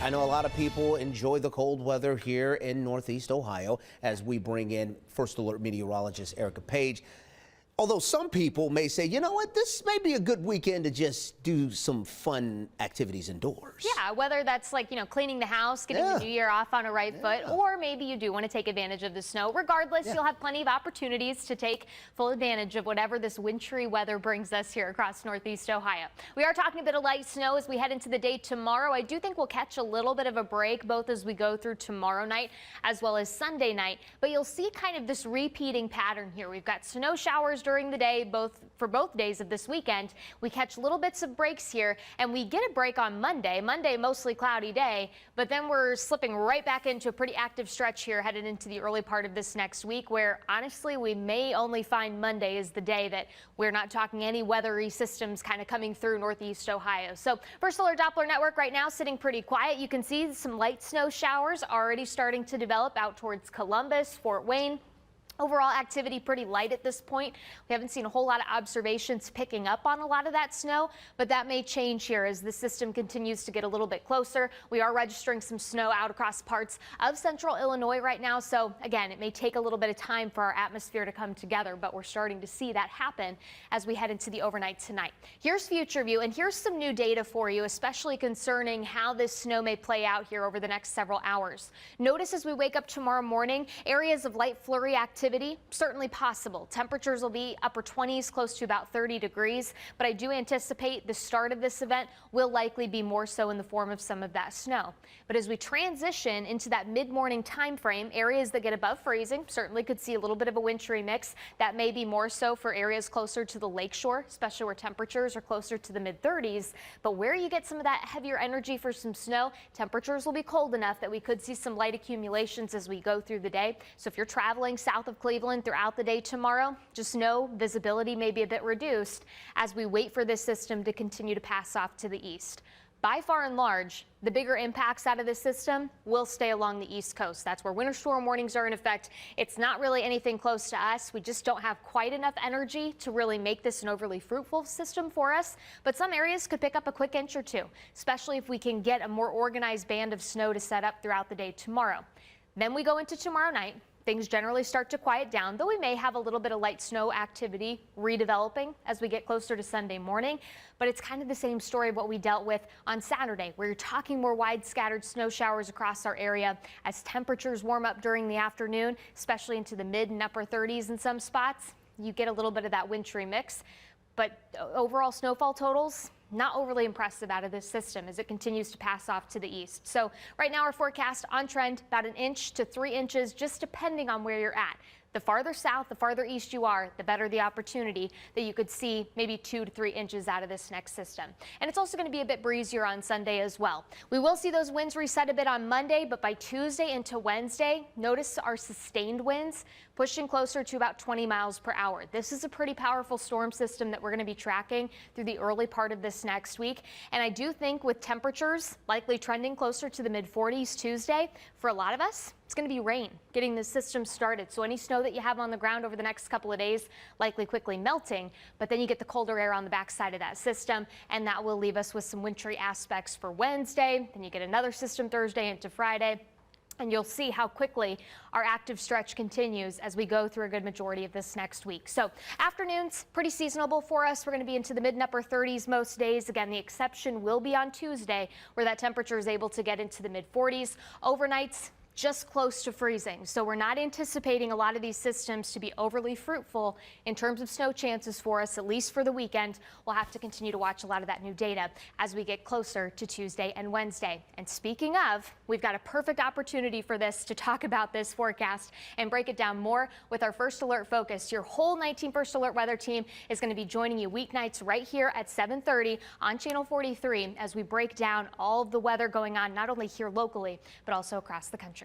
I know a lot of people enjoy the cold weather here in Northeast Ohio as we bring in First Alert meteorologist Erica Page. Although some people may say, you know what, this may be a good weekend to just do some fun activities indoors. Yeah, whether that's like, cleaning the house, getting the new year off on a right foot, or maybe you do want to take advantage of the snow. Regardless, you'll have plenty of opportunities to take full advantage of whatever this wintry weather brings us here across Northeast Ohio. We are talking a bit of light snow as we head into the day tomorrow. I do think we'll catch a little bit of a break both as we go through tomorrow night as well as Sunday night, but you'll see kind of this repeating pattern here. We've got snow showers during the day, for both days of this weekend. We catch little bits of breaks here, and we get a break on Monday. Monday, mostly cloudy day, but then we're slipping right back into a pretty active stretch here headed into the early part of this next week, where honestly we may only find Monday is the day that we're not talking any weathery systems kind of coming through Northeast Ohio. So First Alert Doppler Network right now sitting pretty quiet. You can see some light snow showers already starting to develop out towards Columbus, Fort Wayne. Overall activity pretty light at this point. We haven't seen a whole lot of observations picking up on a lot of that snow, but that may change here as the system continues to get a little bit closer. We are registering some snow out across parts of central Illinois right now. So again, it may take a little bit of time for our atmosphere to come together, but we're starting to see that happen as we head into the overnight tonight. Here's future view, and here's some new data for you, especially concerning how this snow may play out here over the next several hours. Notice as we wake up tomorrow morning, areas of light flurry activity certainly possible. Temperatures will be upper 20s, close to about 30 degrees, but I do anticipate the start of this event will likely be more so in the form of some of that snow. But as we transition into that mid-morning time frame, areas that get above freezing certainly could see a little bit of a wintry mix. That may be more so for areas closer to the lakeshore, especially where temperatures are closer to the mid-30s. But where you get some of that heavier energy for some snow, temperatures will be cold enough that we could see some light accumulations as we go through the day. So if you're traveling south of Cleveland throughout the day tomorrow, just know visibility may be a bit reduced as we wait for this system to continue to pass off to the east. By far and large, the bigger impacts out of this system will stay along the East Coast. That's where winter storm warnings are in effect. It's not really anything close to us. We just don't have quite enough energy to really make this an overly fruitful system for us. But some areas could pick up a quick inch or two, especially if we can get a more organized band of snow to set up throughout the day tomorrow. Then we go into tomorrow night. Things generally start to quiet down, though we may have a little bit of light snow activity redeveloping as we get closer to Sunday morning. But it's kind of the same story of what we dealt with on Saturday, where you're talking more wide scattered snow showers across our area as temperatures warm up during the afternoon, especially into the mid and upper 30s in some spots. You get a little bit of that wintry mix. But overall snowfall totals, not overly impressive out of this system as it continues to pass off to the east. So right now our forecast on trend about 1 inch to 3 inches, just depending on where you're at. The farther south, the farther east you are, the better the opportunity that you could see maybe 2 to 3 inches out of this next system. And it's also going to be a bit breezier on Sunday as well. We will see those winds reset a bit on Monday, but by Tuesday into Wednesday, notice our sustained winds pushing closer to about 20 miles per hour. This is a pretty powerful storm system that we're going to be tracking through the early part of this next week. And I do think with temperatures likely trending closer to the mid-40s Tuesday, for a lot of us, it's going to be rain getting the system started. So any snow that you have on the ground over the next couple of days likely quickly melting, but then you get the colder air on the backside of that system, and that will leave us with some wintry aspects for Wednesday. Then you get another system Thursday into Friday. And you'll see how quickly our active stretch continues as we go through a good majority of this next week. So afternoons, pretty seasonable for us. We're going to be into the mid and upper 30s most days. Again, the exception will be on Tuesday, where that temperature is able to get into the mid 40s. Overnights, just close to freezing. So we're not anticipating a lot of these systems to be overly fruitful in terms of snow chances for us, at least for the weekend. We'll have to continue to watch a lot of that new data as we get closer to Tuesday and Wednesday. And speaking of, we've got a perfect opportunity for this to talk about this forecast and break it down more with our First Alert Focus. Your whole 19 First Alert weather team is going to be joining you weeknights right here at 7:30 on Channel 43 as we break down all of the weather going on, not only here locally, but also across the country.